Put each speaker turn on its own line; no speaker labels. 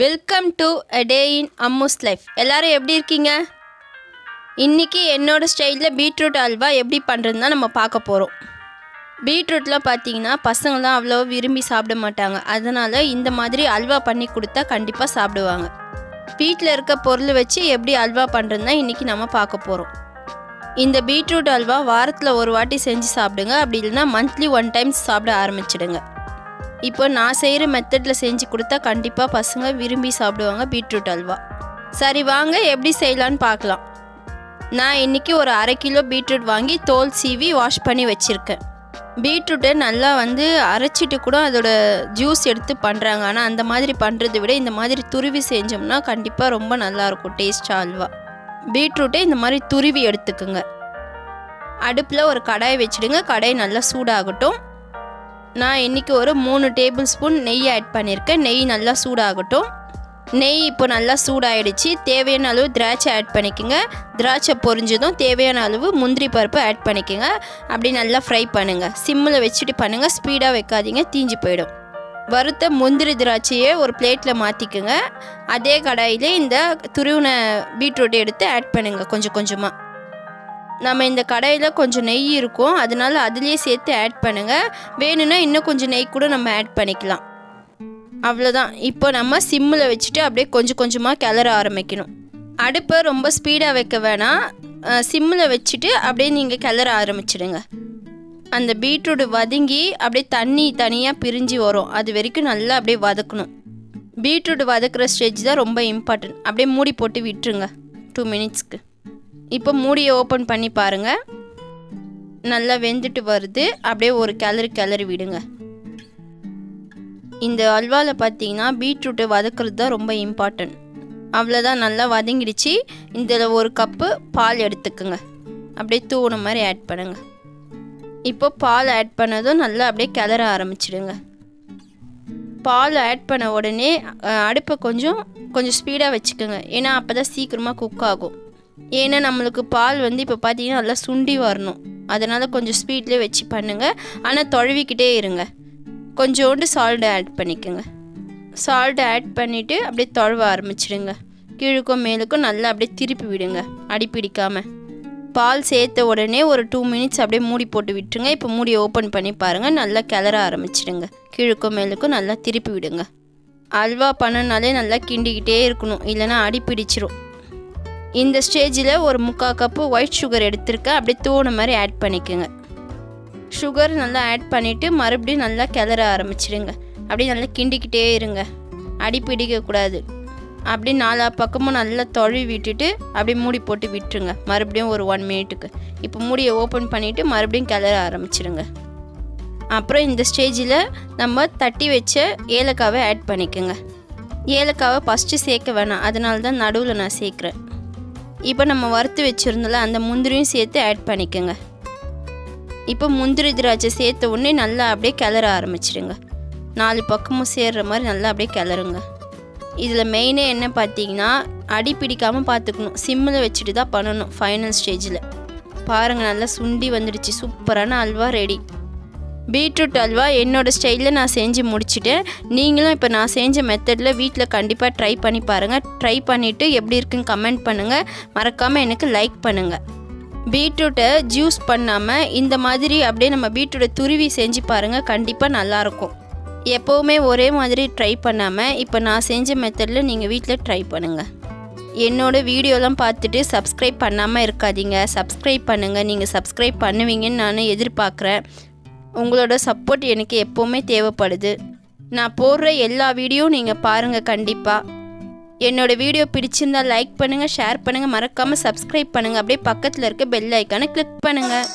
Welcome to a day in Ammu's life. எல்லாரும் எப்படி இருக்கீங்க? இன்றைக்கி என்னோடய ஸ்டைலில் பீட்ரூட் அல்வா எப்படி பண்ணுறதுன்னு தான் நம்ம பார்க்க போகிறோம். பீட்ரூட்லாம் பார்த்திங்கன்னா பசங்களாம் அவ்வளோ விரும்பி சாப்பிட மாட்டாங்க. அதனால் இந்த மாதிரி அல்வா பண்ணி கொடுத்தா கண்டிப்பாக சாப்பிடுவாங்க. வீட்டில் இருக்க பொருள் வச்சு எப்படி அல்வா பண்ணுறதுன்னு தான் இன்றைக்கி நம்ம பார்க்க போகிறோம். இந்த பீட்ரூட் அல்வா வாரத்தில் ஒரு வாட்டி செஞ்சு சாப்பிடுங்க. அப்படி இல்லைனா மந்த்லி 1 டைம் சாப்பிட ஆரம்பிச்சிடுங்க. இப்போ நான் செய்கிற மெத்தடில் செஞ்சு கொடுத்தா கண்டிப்பாக பசங்க விரும்பி சாப்பிடுவாங்க பீட்ரூட் அல்வா. சரி வாங்க எப்படி செய்யலான்னு பார்க்கலாம். நான் இன்றைக்கி ஒரு 1/2 கிலோ பீட்ரூட் வாங்கி தோல் சீவி வாஷ் பண்ணி வச்சுருக்கேன். பீட்ரூட்டை நல்லா அரைச்சிட்டு கூட அதோட ஜூஸ் எடுத்து பண்ணுறாங்க. ஆனால் அந்த மாதிரி பண்ணுறதை விட இந்த மாதிரி துருவி செஞ்சோம்னா கண்டிப்பாக ரொம்ப நல்லாயிருக்கும் டேஸ்ட்டாக அல்வா. பீட்ரூட்டை இந்த மாதிரி துருவி எடுத்துக்குங்க. அடுப்பில் ஒரு கடாயை வச்சுடுங்க. கடாய் நல்லா சூடாகட்டும். நான் இன்றைக்கி ஒரு 3 டேபிள் ஸ்பூன் நெய் ஆட் பண்ணியிருக்கேன். நெய் நல்லா சூடாகட்டும். நெய் இப்போ நல்லா சூடாகிடுச்சு. தேவையான அளவு திராட்சை ஆட் பண்ணிக்கோங்க. திராட்சை பொரிஞ்சதும் தேவையான அளவு முந்திரி பருப்பு ஆட் பண்ணிக்கோங்க. அப்படி நல்லா ஃப்ரை பண்ணுங்கள். சிம்மில் வச்சுட்டு பண்ணுங்கள். ஸ்பீடாக வைக்காதீங்க, தீஞ்சு போயிடும். வறுத்த முந்திரி திராட்சையை ஒரு பிளேட்டில் மாற்றிக்குங்க. அதே கடாயில் இந்த துருவின பீட்ரூட்டை எடுத்து ஆட் பண்ணுங்கள் கொஞ்சம் கொஞ்சமாக. நம்ம இந்த கடாயில் கொஞ்சம் நெய் இருக்கும், அதனால் அதுலேயே சேர்த்து ஆட் பண்ணுங்கள். வேணும்னா இன்னும் கொஞ்சம் நெய் கூட நம்ம ஆட் பண்ணிக்கலாம். அவ்வளோதான். இப்போ நம்ம சிம்மில் வச்சுட்டு அப்படியே கொஞ்சம் கொஞ்சமாக கிளற ஆரம்பிக்கணும். அடுப்பை ரொம்ப ஸ்பீடாக வைக்க வேணாம். சிம்மில் வச்சுட்டு அப்படியே நீங்கள் கிளற ஆரம்பிச்சிடுங்க. அந்த பீட்ரூட் வதங்கி அப்படியே தண்ணி தனியாக பிரிஞ்சு வரும். அது வரைக்கும் நல்லா அப்படியே வதக்கணும். பீட்ரூட் வதக்குற ஸ்டேஜ் தான் ரொம்ப இம்பார்ட்டன்ட். அப்படியே மூடி போட்டு விட்டுருங்க 2 மினிட்ஸ்க்கு. இப்போ மூடியை ஓப்பன் பண்ணி பாருங்கள். நல்லா வெந்துட்டு வருது. அப்படியே ஒரு கிளறி விடுங்க. இந்த அல்வாவில் பார்த்தீங்கன்னா பீட்ரூட்டை வதக்குறது தான் ரொம்ப இம்பார்ட்டன்ட். அவ்வளோதான், நல்லா வதங்கிடுச்சு. இதில் 1 கப்பு பால் எடுத்துக்குங்க. அப்படியே தூவுன மாதிரி ஆட் பண்ணுங்க. இப்போ பால் ஆட் பண்ணதும் நல்லா அப்படியே கிளற ஆரம்பிச்சிடுங்க. பால் ஆட் பண்ண உடனே அடுப்பை கொஞ்சம் ஸ்பீடாக வச்சுக்கோங்க. ஏன்னா அப்போ தான் சீக்கிரமாக குக் ஆகும். ஏன்னா நம்மளுக்கு பால் இப்போ பார்த்தீங்கன்னா நல்லா சுண்டி வரணும். அதனால் கொஞ்சம் ஸ்பீட்லேயே வச்சு பண்ணுங்கள். ஆனால் தொழுவிக்கிட்டே இருங்க. கொஞ்சோண்டு சால்ட் ஆட் பண்ணிக்கோங்க. சால்ட் ஆட் பண்ணிவிட்டு அப்படியே தொழவ ஆரம்பிச்சிடுங்க. கீழுக்கும் மேலுக்கும் நல்லா அப்படியே திருப்பி விடுங்க, அடி பிடிக்காமல். பால் சேர்த்த உடனே ஒரு 2 மினிட்ஸ் அப்படியே மூடி போட்டு விட்டுருங்க. இப்போ மூடியை ஓப்பன் பண்ணி பாருங்கள். நல்லா கிளற ஆரம்பிச்சிடுங்க. கீழுக்கும் மேலுக்கும் நல்லா திருப்பி விடுங்க. அல்வா பண்ணனாலே நல்லா கிண்டிக்கிட்டே இருக்கணும், இல்லைனா அடி பிடிச்சிரும். இந்த ஸ்டேஜில் ஒரு 3/4 கப்பு ஒயிட் சுகர் எடுத்துருக்கேன். அப்படியே தூண மாதிரி ஆட் பண்ணிக்கோங்க. சுகர் நல்லா ஆட் பண்ணிவிட்டு மறுபடியும் நல்லா கிளற ஆரம்பிச்சிடுங்க. அப்படியே நல்லா கிண்டிக்கிட்டே இருங்க, அடி பிடிக்கக்கூடாது. அப்படி 4 பக்கமும் நல்லா தொழி விட்டுட்டு அப்படியே மூடி போட்டு விட்டுருங்க மறுபடியும் ஒரு 1 மினிட்டுக்கு. இப்போ மூடியை ஓப்பன் பண்ணிவிட்டு மறுபடியும் கிளற ஆரம்பிச்சிடுங்க. அப்புறம் இந்த ஸ்டேஜில் நம்ம தட்டி வச்ச ஏலக்காவை ஆட் பண்ணிக்கோங்க. ஏலக்காவை ஃபஸ்ட்டு சேர்க்க வேணாம், அதனால தான் நடுவில் நான் சேர்க்குறேன். இப்போ நம்ம வறுத்து வச்சுருந்தோம்ல அந்த முந்திரியும் சேர்த்து ஆட் பண்ணிக்கோங்க. இப்போ முந்திரி திராட்சை சேர்த்த உடனே நல்லா அப்படியே கிளற ஆரம்பிச்சிடுங்க. 4 பக்கமும் சேர்கிற மாதிரி நல்லா அப்படியே கிளறுங்க. இதில் மெயினே என்ன பார்த்தீங்கன்னா அடி பிடிக்காமல் பார்த்துக்கணும். சிம்மில் வச்சுட்டு தான் பண்ணணும். ஃபைனல் ஸ்டேஜில் பாருங்கள், நல்லா சுண்டி வந்துடுச்சு. சூப்பரான அல்வா ரெடி. பீட்ரூட் அல்வா என்னோடய ஸ்டைலில் நான் செஞ்சு முடிச்சுட்டேன். நீங்களும் இப்போ நான் செஞ்ச மெத்தடில் வீட்டில் கண்டிப்பாக ட்ரை பண்ணி பாருங்கள். ட்ரை பண்ணிவிட்டு எப்படி இருக்குன்னு கமெண்ட் பண்ணுங்கள். மறக்காமல் எனக்கு லைக் பண்ணுங்கள். பீட்ரூட்டை ஜூஸ் பண்ணாமல் இந்த மாதிரி அப்படியே நம்ம பீட்ரூட்டை துருவி செஞ்சு பாருங்கள். கண்டிப்பாக நல்லாயிருக்கும். எப்போவுமே ஒரே மாதிரி ட்ரை பண்ணாமல் இப்போ நான் செஞ்ச மெத்தடில் நீங்கள் வீட்டில் ட்ரை பண்ணுங்கள். என்னோடய வீடியோலாம் பார்த்துட்டு சப்ஸ்கிரைப் பண்ணாமல் இருக்காதீங்க. சப்ஸ்கிரைப் பண்ணுங்கள். நீங்கள் சப்ஸ்கிரைப் பண்ணுவீங்கன்னு நான் எதிர்பார்க்குறேன். உங்களோட சப்போர்ட் எனக்கு எப்போவுமே தேவைப்படுது. நான் போடுற எல்லா வீடியோவும் நீங்கள் பாருங்கள் கண்டிப்பாக. என்னோடய வீடியோ பிடிச்சிருந்தால் லைக் பண்ணுங்கள், ஷேர் பண்ணுங்கள், மறக்காமல் சப்ஸ்கிரைப் பண்ணுங்கள். அப்படியே பக்கத்தில் இருக்க பெல் ஐக்கானை கிளிக் பண்ணுங்கள்.